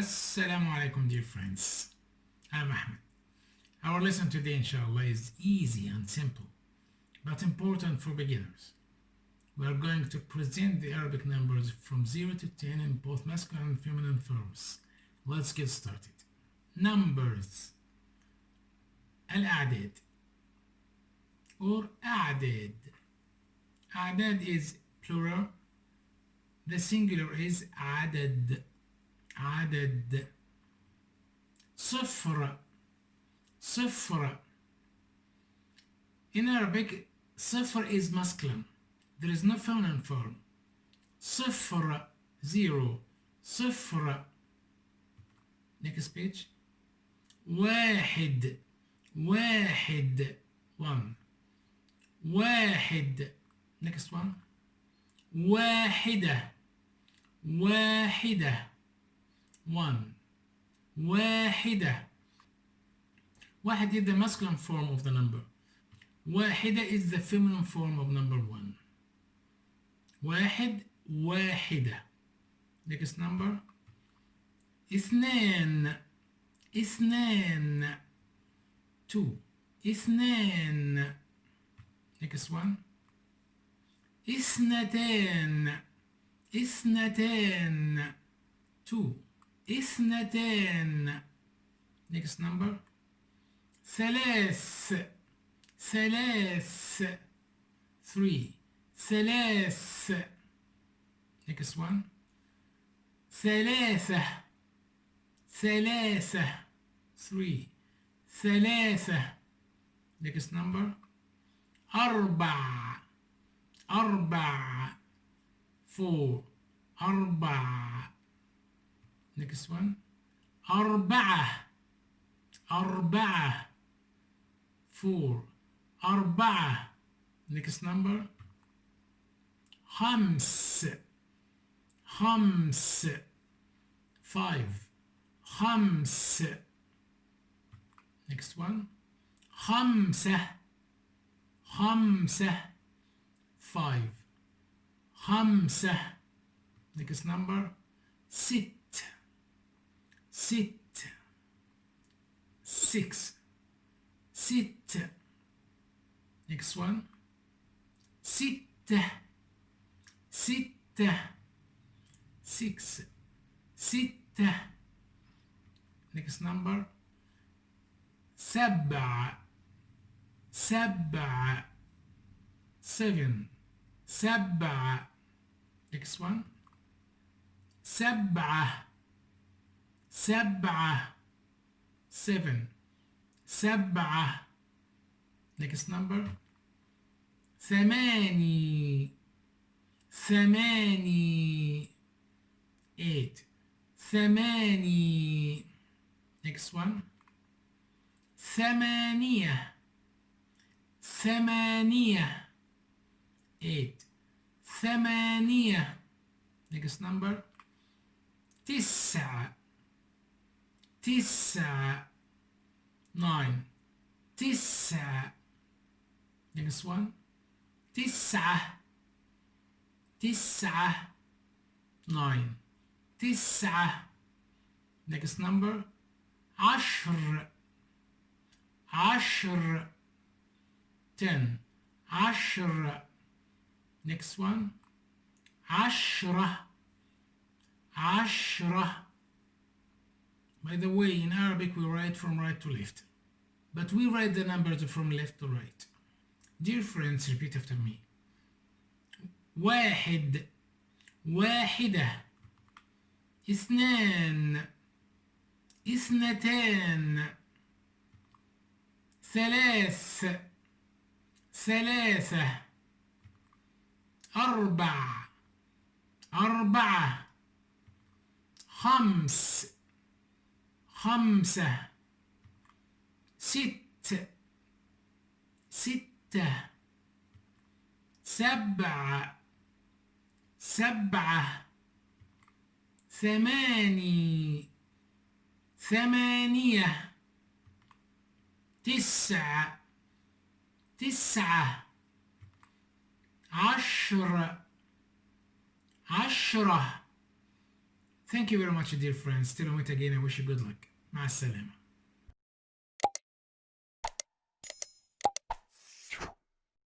Assalamu alaikum, dear friends. I'm Ahmed. Our lesson today, inshallah, is easy and simple, but important for beginners. We are going to present the Arabic numbers from 0 to 10 in both masculine and feminine forms. Let's get started. Numbers. Al-A'dad or A'dad. A'dad is plural. The singular is Adad. عدد صفر صفر. In Arabic, صفر is masculine. There is no feminine form. صفر, zero. صفر. Next page. واحد واحد, one. واحد. Next one. واحدة واحدة, one. واحدة. واحد is the masculine form of the number. واحدة is the feminine form of number one. واحد واحدة. Next number. اثنان اثنان, two. اثنان. Next one. اثنتان اثنتان, two. اثنتان. Next number. ثلاث ثلاث, three. ثلاث. Next one. ثلاثة ثلاثة, three. ثلاثة. Next number. أربع أربع, four. أربع. Next one. أربعة أربعة, four. أربعة. Next number. خمس خمس, five. خمس. Next one. خمسة خمسة, five. خمسة. Next number. ست ست, six. ست. Next one. ستة ستة, six. ستة. Next number. سبع سبع, seven. سبع. Next one. سبعة سبعة, seven. سبعة. Next number. ثماني ثماني, eight. ثماني. Next one. ثمانية ثمانية, eight. ثمانية. Next number. تسعة تسعة, nine. تسعة. Next one. تسعة تسعة, nine. تسعة. Next number. عشر عشر, ten. عشر. Next one. عشرة عشرة. By the way, in Arabic we write from right to left, but we write the numbers from left to right. Dear friends, repeat after me. واحد واحدة, اثنان اثنتان, ثلاث ثلاثة, أربع أربعة, خمس خمسة, ست ستة, سبع سبعة, ثماني ثمانية, تسع تسعة, عشر عشرة, Thank you very much, dear friends. Till we meet again, I wish you good luck. مع السلامة.